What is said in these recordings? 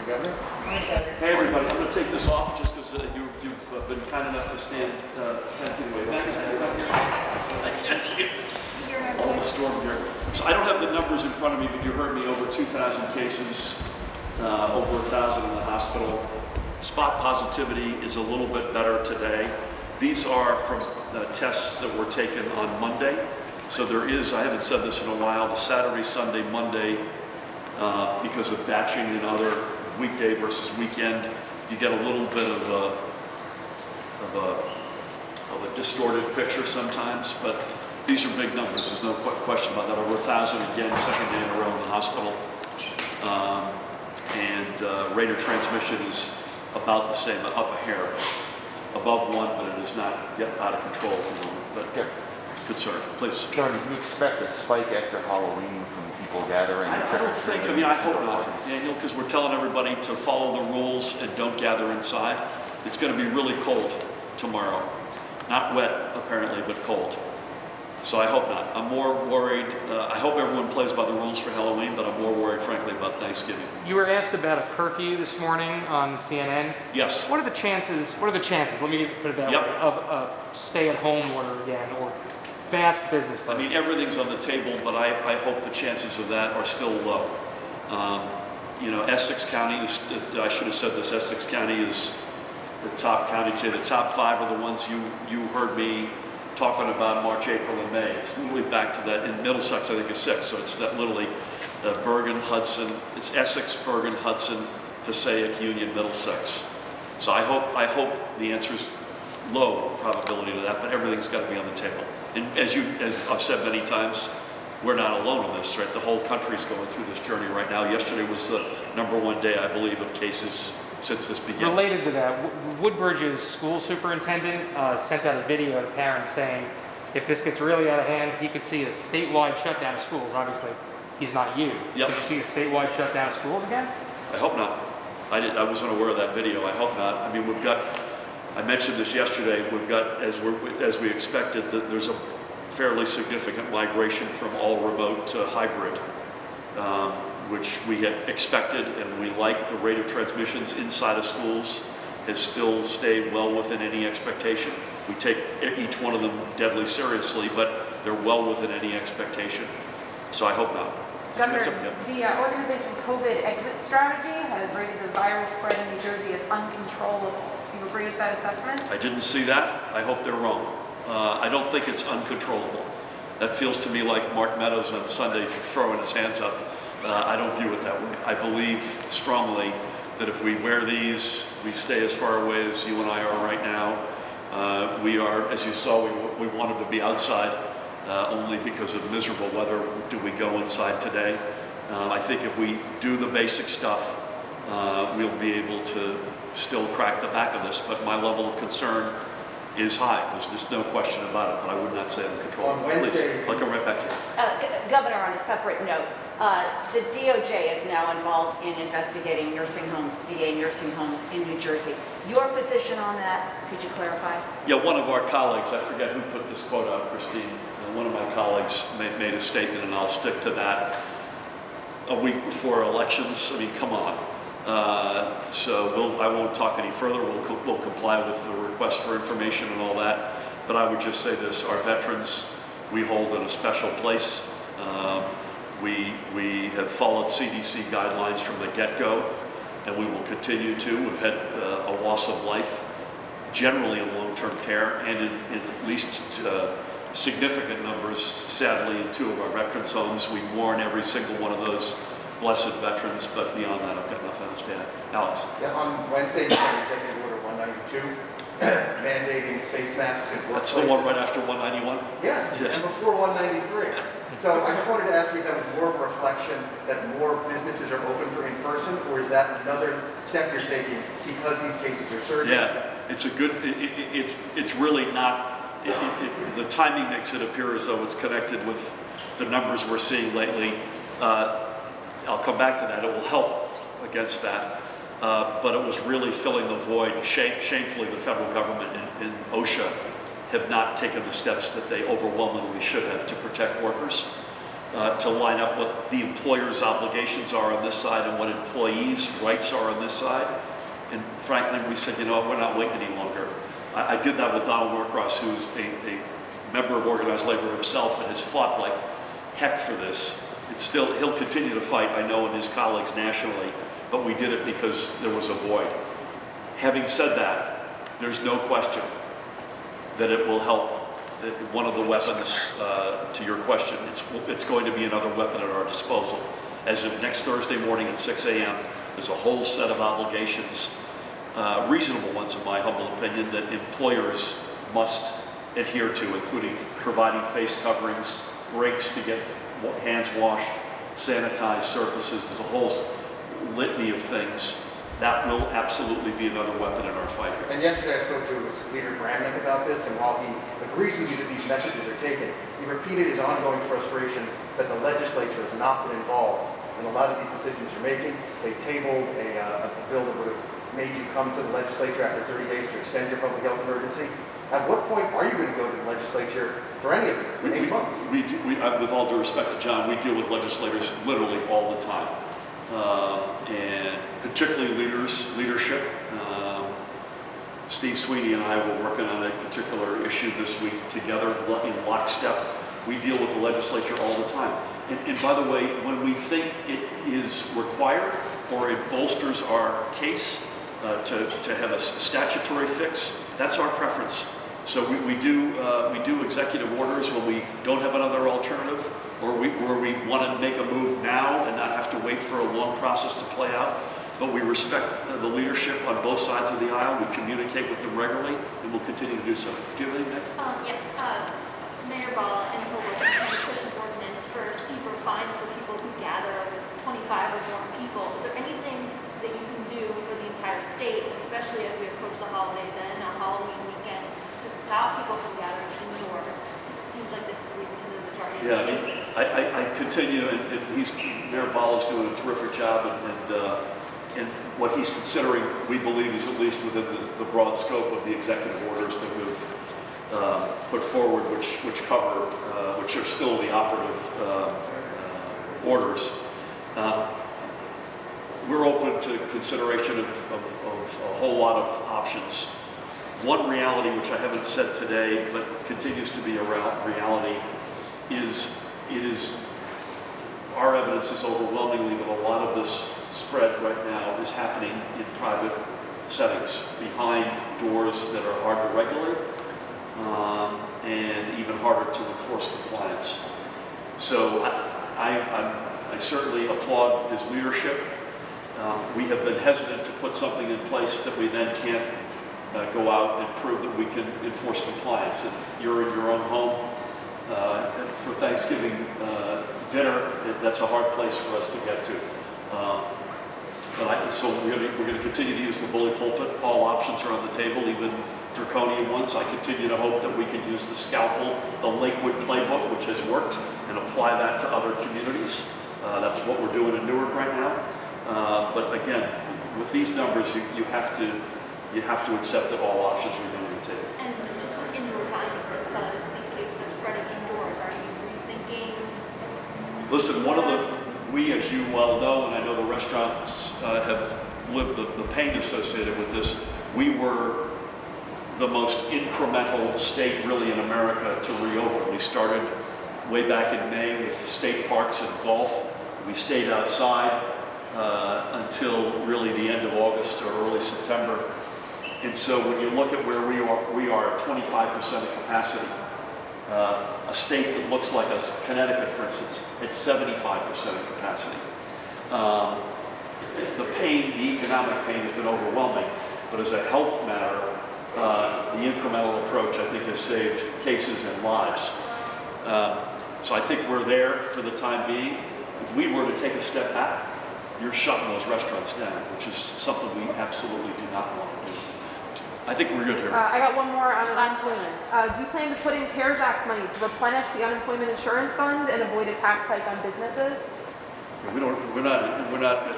Governor. Hey everybody, I'm going to take this off just because you've been kind enough to stand 10 feet away. Matt, is that up here? I can't see all the storm here. So I don't have the numbers in front of me, but you heard me, over 2,000 cases, over 1,000 in the hospital. Spot positivity is a little bit better today. These are from tests that were taken on Monday. So there is, I haven't said this in a while, the Saturday, Sunday, Monday, because of batching and other weekday versus weekend, you get a little bit of a distorted picture sometimes, but these are big numbers. There's no question about that. Over 1,000 again, second day in a row in the hospital. Rate of transmission is about the same, up a hair, above 1, but it is not yet out of control at the moment. But concern, please. Governor, do you expect a spike after Halloween from people gathering? I don't think, I hope not, Daniel, because we're telling everybody to follow the rules and don't gather inside. It's going to be really cold tomorrow. Not wet, apparently, but cold. So I hope not. I'm more worried, I hope everyone plays by the rules for Halloween, but I'm more worried, frankly, about Thanksgiving. You were asked about a curfew this morning on CNN. Yes. What are the chances, let me put it that way, of a stay-at-home order again, or fast business? I mean, everything's on the table, but I hope the chances of that are still low. Essex County is, I should have said this, Essex County is the top county today. The top 5 are the ones you heard me talking about March, April, and May. It's literally back to that. In Middlesex, I think it's 6, so it's that literally Bergen, Hudson, it's Essex, Bergen, Hudson, Passaic, Union, Middlesex. So I hope the answer is low probability to that, but everything's got to be on the table. And as I've said many times, we're not alone in this, right? The whole country's going through this journey right now. Yesterday was the #1 day, I believe, of cases since this began. Related to that, Woodbridge's school superintendent sent out a video to parents saying if this gets really out of hand, he could see a statewide shutdown of schools. Obviously, he's not you. Yep. Did you see a statewide shutdown of schools again? I hope not. I wasn't aware of that video. I hope not. I mean, I mentioned this yesterday, we've got, as we expected, that there's a fairly significant migration from all remote to hybrid, which we had expected, and we like. The rate of transmissions inside of schools has still stayed well within any expectation. We take each one of them deadly seriously, but they're well within any expectation. So I hope not. Governor, the organization COVID Exit Strategy has rated the viral spread in New Jersey as uncontrollable. Do you agree with that assessment? I didn't see that. I hope they're wrong. I don't think it's uncontrollable. That feels to me like Mark Meadows on Sunday throwing his hands up. I don't view it that way. I believe strongly that if we wear these, we stay as far away as you and I are right now. We are, as you saw, we wanted to be outside only because of miserable weather. Do we go inside today? I think if we do the basic stuff, we'll be able to still crack the back of this, but my level of concern is high. There's just no question about it, but I would not say uncontrollable. On Wednesday, please, I'll come right back to you. Governor, on a separate note, the DOJ is now involved in investigating nursing homes, VA nursing homes in New Jersey. Your position on that, could you clarify? Yeah, one of our colleagues, I forget who put this quote out, Christine, one of my colleagues made a statement, and I'll stick to that. A week before elections, I mean, come on. I won't talk any further. We'll comply with the request for information and all that. But I would just say this: our veterans, we hold in a special place. We have followed CDC guidelines from the get-go, and we will continue to. We've had a loss of life, generally in long-term care, and in at least significant numbers, sadly, in 2 of our veterans' homes. We mourn every single one of those blessed veterans, but beyond that, I've got nothing else to add. Alex? Yeah, on Wednesday, you signed Executive Order 192, mandating face masks in workplaces. That's the one right after 191? Yeah, yes. And before 193. So I just wanted to ask you if that was more of a reflection that more businesses are open for in-person, or is that another step you're taking because these cases are surging? Yeah, it's a good, it's really not, the timing makes it appear as though it's connected with the numbers we're seeing lately. I'll come back to that. It will help against that. But it was really filling the void. Shamefully, the federal government and OSHA have not taken the steps that they overwhelmingly should have to protect workers. to line up what the employer's obligations are on this side and what employees' rights are on this side. And frankly, we said, you know, we're not waiting any longer. I did that with Donald Norcross, who's a member of organized labor himself and has fought like heck for this. It's still, he'll continue to fight, I know, and his colleagues nationally, but we did it because there was a void. Having said that, there's no question that it will help. One of the weapons, to your question, it's going to be another weapon at our disposal. As of next Thursday morning at 6 a.m., there's a whole set of obligations, reasonable ones in my humble opinion, that employers must adhere to, including providing face coverings, breaks to get hands washed, sanitized surfaces. There's a whole litany of things. That will absolutely be another weapon in our fight here. And yesterday I spoke to Leader Bramnick about this, and while he agrees with you that these messages are taken, he repeated his ongoing frustration that the legislature has not been involved in a lot of these decisions you're making. They tabled a bill that would have made you come to the legislature after 30 days to extend your public health emergency. At what point are you going to go to the legislature for any of this? In 8 months? With all due respect to John, we deal with legislators literally all the time. And particularly leadership. Steve Sweeney and I were working on a particular issue this week together in lockstep. We deal with the legislature all the time. And by the way, when we think it is required or it bolsters our case to have a statutory fix, that's our preference. So we do executive orders when we don't have another alternative, or where we want to make a move now and not have to wait for a long process to play out. But we respect the leadership on both sides of the aisle. We communicate with them regularly, and we'll continue to do so. Do you have anything, Nick? Yes. Mayor Ball and Hoboken is trying to push an ordinance for steeper fines for people who gather with 25 or more people. Is there anything that you can do for the entire state, especially as we approach the holidays and a Halloween weekend, to stop people from gathering indoors? It seems like this is leading to the majority of the cases. I continue, and Mayor Ball is doing a terrific job, and what he's considering, we believe, is at least within the broad scope of the executive orders that we've put forward, which cover, which are still the operative orders. We're open to consideration of a whole lot of options. One reality, which I haven't said today, but continues to be a reality, is our evidence is overwhelmingly that a lot of this spread right now is happening in private settings, behind doors that are hard to regulate, and even harder to enforce compliance. So I certainly applaud his leadership. We have been hesitant to put something in place that we then can't go out and prove that we can enforce compliance. If you're in your own home for Thanksgiving dinner, that's a hard place for us to get to. So we're going to continue to use the bully pulpit. All options are on the table, even draconian ones. I continue to hope that we can use the scalpel, the Lakewood playbook, which has worked, and apply that to other communities. That's what we're doing in Newark right now. But again, with these numbers, you have to accept that all options are going to the table. And just with indoor dining, because these cases are spreading indoors, are you rethinking? Listen, we, as you well know, and I know the restaurants have lived the pain associated with this, we were the most incremental state really in America to reopen. We started way back in May with state parks and golf. We stayed outside until really the end of August or early September. And so when you look at where we are at 25% of capacity. A state that looks like us, Connecticut, for instance, it's 75% of capacity. The pain, the economic pain has been overwhelming, but as a health matter, the incremental approach, I think, has saved cases and lives. So I think we're there for the time being. If we were to take a step back, you're shutting those restaurants down, which is something we absolutely do not want to do. I think we're good here. I got one more on unemployment. Do you plan to put in CARES Act money to replenish the unemployment insurance fund and avoid a tax hike on businesses? We're not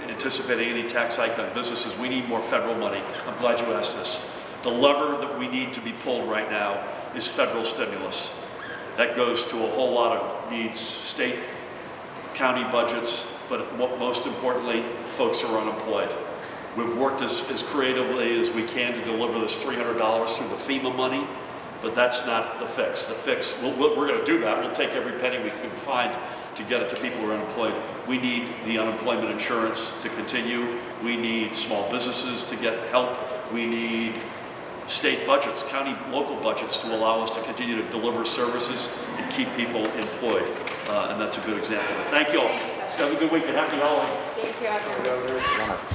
anticipating any tax hike on businesses. We need more federal money. I'm glad you asked this. The lever that we need to be pulled right now is federal stimulus. That goes to a whole lot of needs, state, county budgets, but most importantly, folks who are unemployed. We've worked as creatively as we can to deliver this $300 through the FEMA money, but that's not the fix. The fix, we're going to do that. We'll take every penny we can find to get it to people who are unemployed. We need the unemployment insurance to continue. We need small businesses to get help. We need state budgets, county, local budgets to allow us to continue to deliver services and keep people employed. And that's a good example. Thank you all. Have a good week and happy holidays. Thank you, everyone.